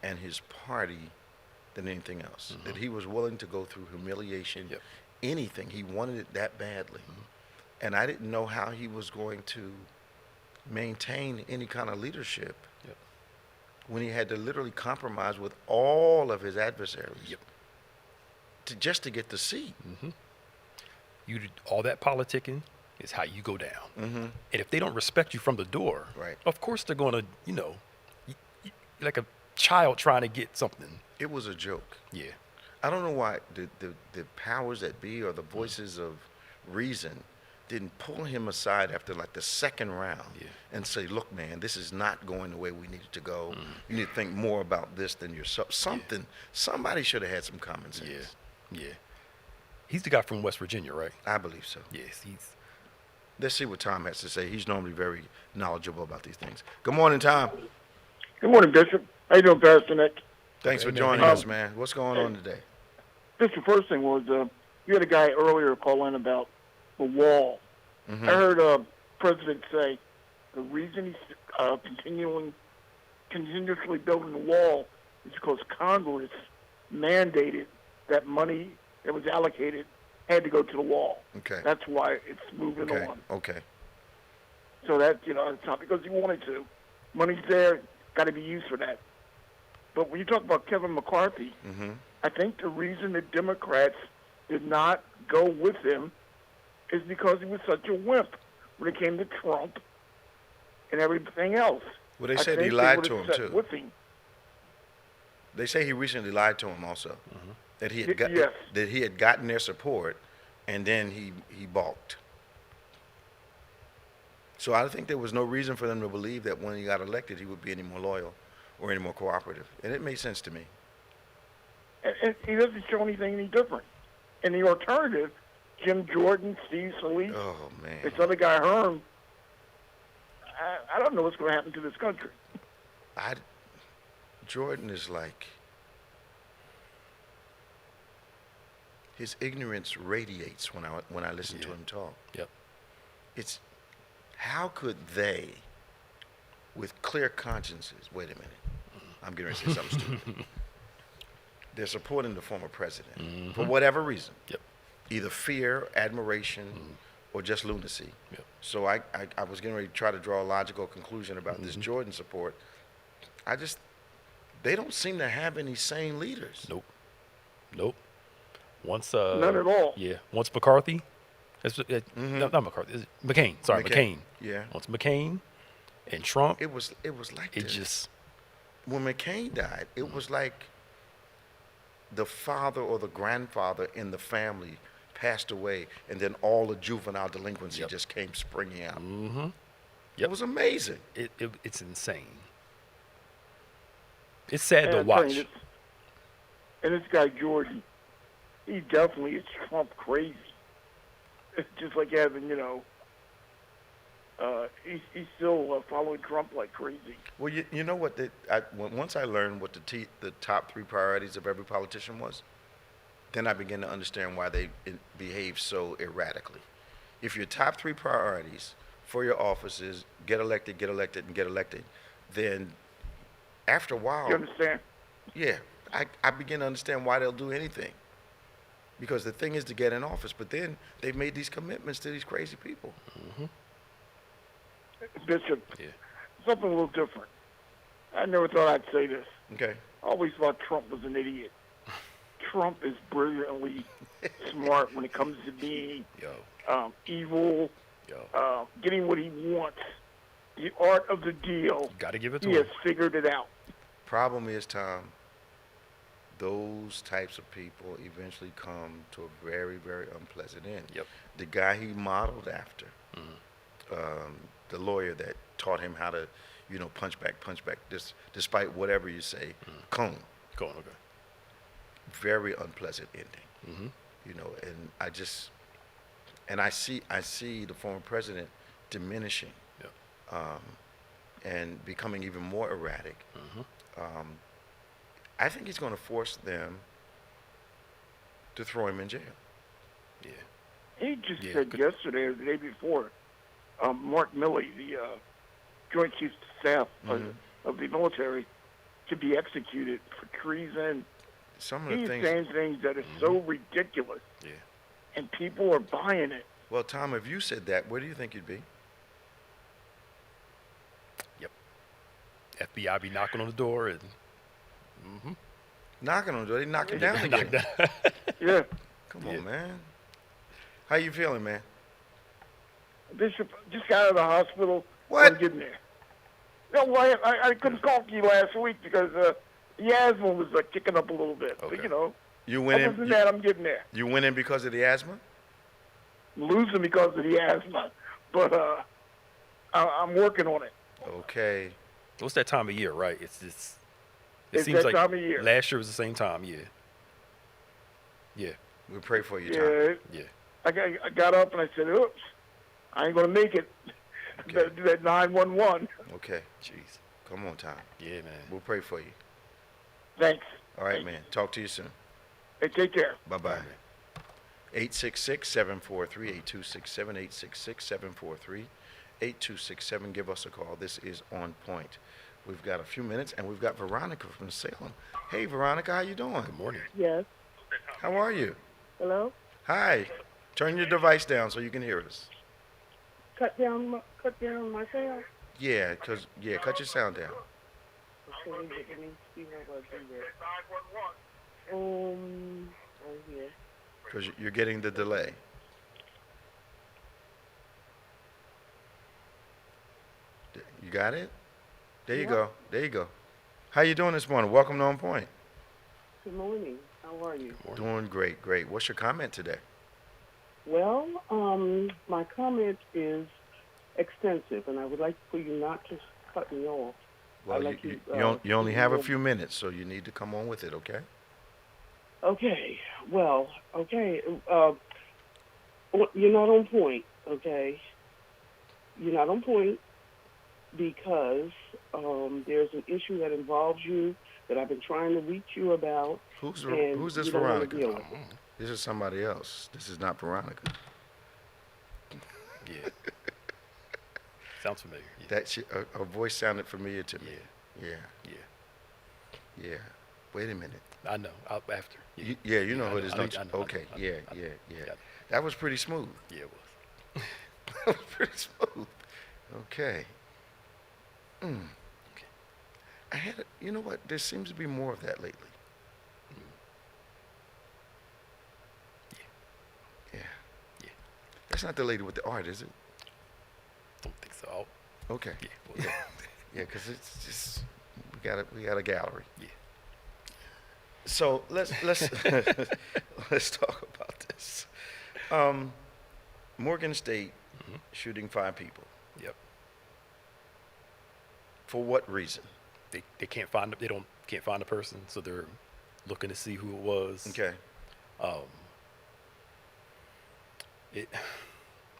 and his party than anything else. That he was willing to go through humiliation, anything. He wanted it that badly. And I didn't know how he was going to maintain any kind of leadership when he had to literally compromise with all of his adversaries just to get the seat. You did all that politicking is how you go down. And if they don't respect you from the door, of course they're going to, like a child trying to get something. It was a joke. Yeah. I don't know why the powers that be or the voices of reason didn't pull him aside after like the second round and say, look, man, this is not going the way we need it to go. You need to think more about this than yourself. Somebody should have had some common sense. Yeah. He's the guy from West Virginia, right? I believe so. Yes, Let's see what Tom has to say. He's normally very knowledgeable about these things. Good morning, Tom. Good morning, Bishop. How you doing, Pastor Nick? Thanks for joining us, man. What's going on today? Just the first thing was, you had a guy earlier call in about the wall. I heard President say the reason he's continuously building the wall is because Congress mandated that money that was allocated had to go to the wall. Okay. That's why it's moving on. Okay. So that, it's not because he wanted to. Money's there, got to be used for that. But when you talk about Kevin McCarthy, I think the reason the Democrats did not go with him is because he was such a wimp when it came to Trump and everything else. Well, they said he lied to him, too. With him. They say he recently lied to him also. That he had that he had gotten their support, and then he balked. So I think there was no reason for them to believe that when he got elected, he would be any more loyal or any more cooperative. And it made sense to me. And he doesn't show anything any different. And the alternative, Jim Jordan, Steve Solis, this other guy, Herm, I don't know what's going to happen to this country. Jordan is like, his ignorance radiates when I listen to him talk. Yep. It's, how could they, with clear consciences, wait a minute, I'm getting ready to say something stupid. They're supporting the former president for whatever reason. Yep. Either fear, admiration, or just lunacy. Yep. So I was getting ready to try to draw a logical conclusion about this Jordan support. They don't seem to have any sane leaders. Nope. Once none at all. Yeah. Once McCarthy, not McCarthy, is it McCain? Sorry, McCain. Yeah. Once McCain and Trump, it was like it this. just, when McCain died, it was like the father or the grandfather in the family passed away, and then all the juvenile delinquency just came springing out. It was amazing. It's insane. It's sad to watch. And this guy Jordan, he definitely is Trump crazy. It's just like having, he's still following Trump like crazy. Well, you know what? Once I learned what the top 3 priorities of every politician was, then I began to understand why they behave so erratically. If your top 3 priorities for your office is get elected, and get elected, then after a while... You understand? Yeah. I begin to understand why they'll do anything. Because the thing is to get in office, but then they've made these commitments to these crazy people. Bishop, something a little different. I never thought I'd say this. Okay. I always thought Trump was an idiot. Trump is brilliantly smart when it comes to being evil, getting what he wants. The art of the deal. Got to give it to him. He has figured it out. Problem is, Tom, those types of people eventually come to a very, very unpleasant end. Yep. The guy he modeled after, the lawyer that taught him how to, punch back, despite whatever you say, Cone. Okay. Very unpleasant ending. And I see the former president diminishing, and becoming even more erratic. I think he's going to force them to throw him in jail. Yeah. He just said yesterday or the day before, Mark Milley, the Joint Chiefs of Staff of the military, to be executed for treason. Some of the He's things... saying things that are so ridiculous. Yeah. And people are buying it. Well, Tom, if you said that, where do you think you'd be? Yep. FBI be knocking on the door and... Knocking on the door. They knocking down again. Yeah. Come on, man. How you feeling, man? Bishop, just got out of the hospital. What? I'm getting there. No, well, I couldn't talk to you last week because the asthma was kicking up a little bit. Okay. But, you went other than that, I'm getting there. You went in because of the asthma? I'm losing because of the asthma. But I'm working on it. Okay. What's that time of year, right? It It's seems that like time of year. last year was the same time, yeah. We pray for you, Tom. Yeah. I got up and I said, oops, I ain't gonna make it. Okay. Better do that 911. Okay. Jeez. Come on, Tom. Yeah, man. We'll pray for you. Thanks. All right, Thanks. man. Talk to you soon. Hey, take care. Bye-bye. All right, man. 866-743-8267, 866-743-8267. Give us a call. This is On Point. We've got a few minutes, and we've got Veronica from Salem. Hey, Veronica, how you doing? Good morning. Yes. How are you? Hello? Hi. Turn your device down so you can hear us. Cut down my sound? Yeah, cut your sound down. Okay, let me see how I do that. Right here. Because you're getting the delay. You got it? There you go. There you go. How you doing this morning? Welcome to On Point. Good morning. How are you? Doing great, great. What's your comment today? Well, my comment is extensive, and I would like for you not to cut me off. Well, you only have a few minutes, so you need to come on with it, okay? Okay. Well, okay. You're not on point, okay? You're not on point because there's an issue that involves you that I've been trying to reach you about. Who's this you don't wanna Veronica? deal with it. This is somebody else. This is not Veronica. Yeah. Sounds familiar. Yeah. Her voice sounded familiar to me. Yeah. Yeah. Wait a minute. I know. After. You know who it is, don't you? I know. Okay. Yeah. Yeah. That was pretty smooth. Yeah, it was. That was pretty smooth. Okay. Okay. I had, you know what? There seems to be more of that lately. Yeah. That's not the lady with the art, is it? Don't think so. Okay. Yeah. Well, Yeah, because it's just we got a gallery. Yeah. So let's let's talk about this. Morgan State shooting 5 people. Yep. For what reason? They can't find the person, so they're looking to see who it was. Okay.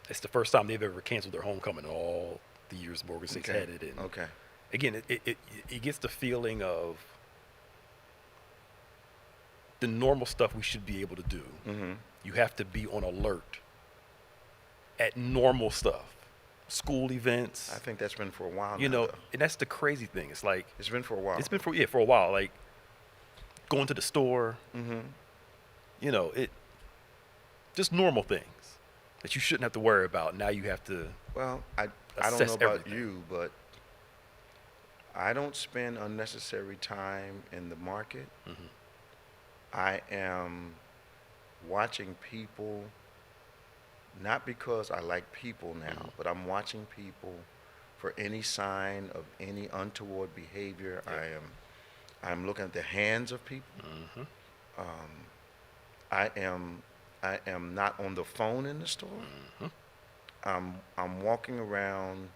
It's the first time they've ever canceled their homecoming in all the years Morgan State's had it. And Okay. again, it gets the feeling of the normal stuff we should be able to do. Mm-hmm. You have to be on alert at normal stuff, school events. I think that's been for a while. You now, know, though. and that's the crazy thing. It's like It's been for a while. it's been for a while. Like going to the store. Mm-hmm. You know, just normal things that you shouldn't have to worry about. Now you have to. Well, I don't assess know about everything. you, but I don't spend unnecessary time in the market. Mhm. I am watching people, not because I like people now, but I'm watching people for any sign of any untoward behavior. Yeah. I'm looking at the hands of people. Mhm. I am not on the phone in the store. Mhm. I'm walking around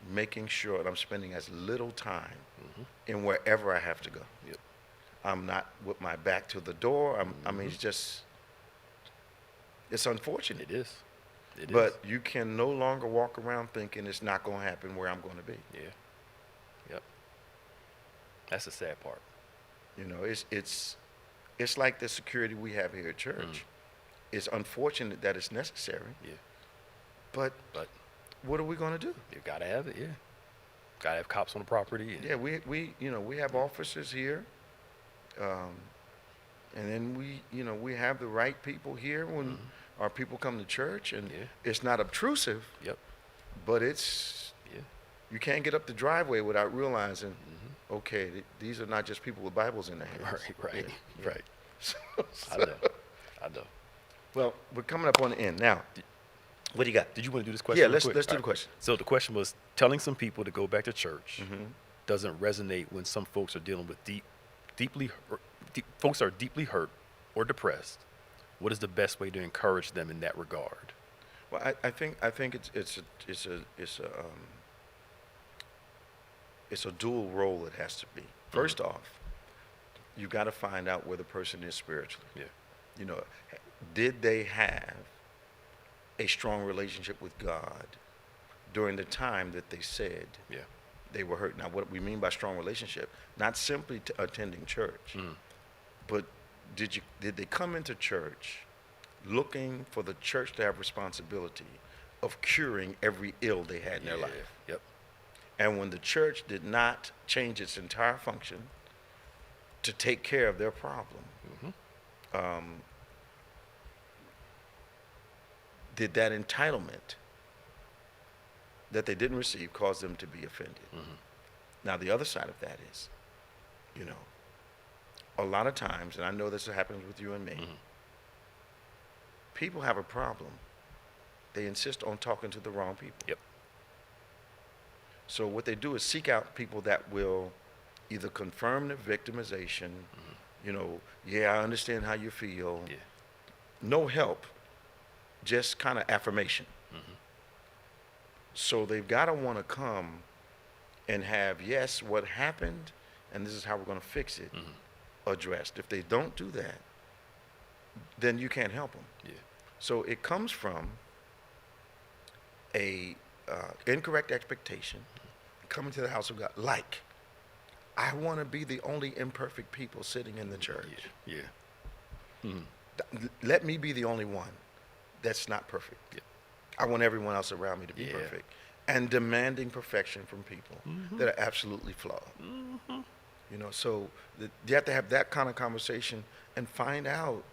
making sure that I'm spending as little time Mhm. in wherever I have to go. Yep. I'm not with my back to the door. I mean, it's unfortunate. It is. It is. But you can no longer walk around thinking it's not going to happen where I'm going to be. Yeah. Yep. That's the sad part. You know, it's like the security we have here at church. It's unfortunate that it's necessary. Yeah. But But what are we going to do? you gotta have it. Yeah. Gotta have cops on the property. And Yeah, we have officers here, and then we have the right people here when our people come to church, and Yeah. it's not obtrusive, Yep. but it's Yeah. you can't get up the driveway without realizing, okay, these are not just people with Bibles in their hands. Right. Yeah. Right. So- I know. Well, we're coming up on the end now. What do you got? Did you want to do this question? Yeah, real let's quick? do the All right. question. So the question was, telling some people to go back to church Mm-hmm. doesn't resonate when some folks are dealing with folks are deeply hurt or depressed. What is the best way to encourage them in that regard? Well, I think it's a dual role it has to be. First off, you got to find out where the person is spiritually. Yeah. You know, did they have a strong relationship with God during the time that they said they were hurt. Now, what we mean by strong relationship, not simply attending church, but did they come into church looking for the church to have responsibility of curing every ill they had in their life? Yep. And when the church did not change its entire function to take care of their problem, did that entitlement that they didn't receive cause them to be offended? Now, the other side of that is, you know, a lot of times, and I know this happens with you and me, people have a problem. They insist on talking to the wrong people. Yep. So what they do is seek out people that will either confirm the victimization, you know, I understand how you feel. Yeah. No help, just kind of affirmation. So they've got to want to come and have, yes, what happened, and this is how we're going to fix it, addressed. If they don't do that, then you can't help them. Yeah. So it comes from a incorrect expectation coming to the house of God. Like, I want to be the only imperfect people sitting in the church. Let me be the only one that's not perfect. Yeah. I want everyone else around me to be perfect. And demanding perfection from people that are absolutely flawed. You know, so you have to have that kind of conversation and find out,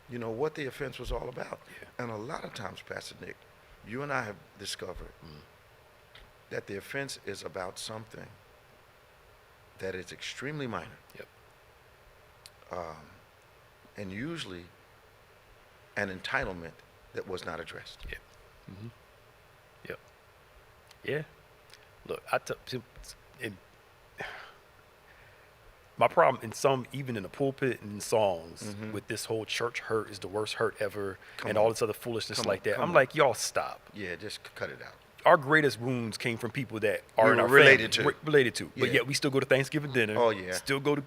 you know, what the offense was all about. And a lot of times, Pastor Nick, you and I have discovered that the offense is about something that is extremely minor. And usually an entitlement that was not addressed. Yeah. Look, my problem in even in the pulpit and in songs with this whole church hurt is the worst hurt ever and all this other foolishness like that. I'm like, y'all stop. Yeah, just cut it out. Our greatest wounds came from people that are in our related family, related to. Yeah. But yet we still go to Thanksgiving dinner. Oh, yeah. Still go to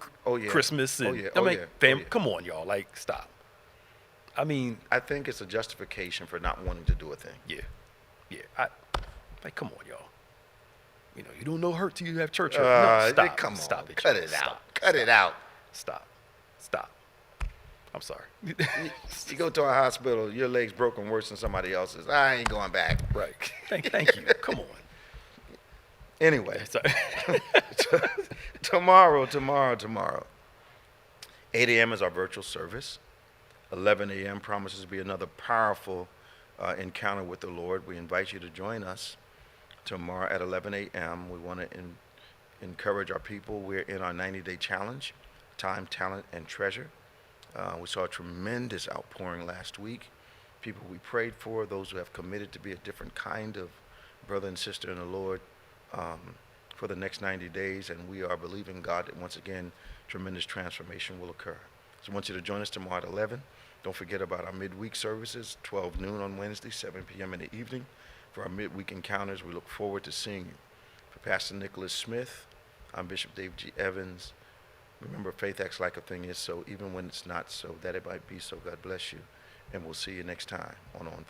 Christmas. And Oh, I'm like, yeah. fam, Oh, yeah. come on, y'all. Like, stop. I mean, I think it's a justification for not wanting to do a thing. Like, come on, y'all. You know, you don't know hurt till you have church hurt. No, stop. Come on. Stop it. Cut y'all. it Stop. out. Cut it out. Stop. I'm sorry. You go to a hospital, your leg's broken worse than somebody else's. I ain't going back. Right. Thank you. Come on. Anyway, tomorrow, 8 a.m. is our virtual service. 11 a.m. promises to be another powerful encounter with the Lord. We invite you to join us tomorrow at 11 a.m. We want to encourage our people. We're in our 90-day challenge, time, talent, and treasure. We saw a tremendous outpouring last week. People we prayed for, those who have committed to be a different kind of brother and sister in the Lord for the next 90 days, and we are believing God that once again tremendous transformation will occur. So I want you to join us tomorrow at 11. Don't forget about our midweek services, 12 noon on Wednesday, 7 p.m. in the evening. For our midweek encounters, we look forward to seeing you. For Pastor Nicholas Smith, I'm Bishop Dave G. Evans. Remember, faith acts like a thing is so, even when it's not so, that it might be so. God bless you, and we'll see you next time on Point.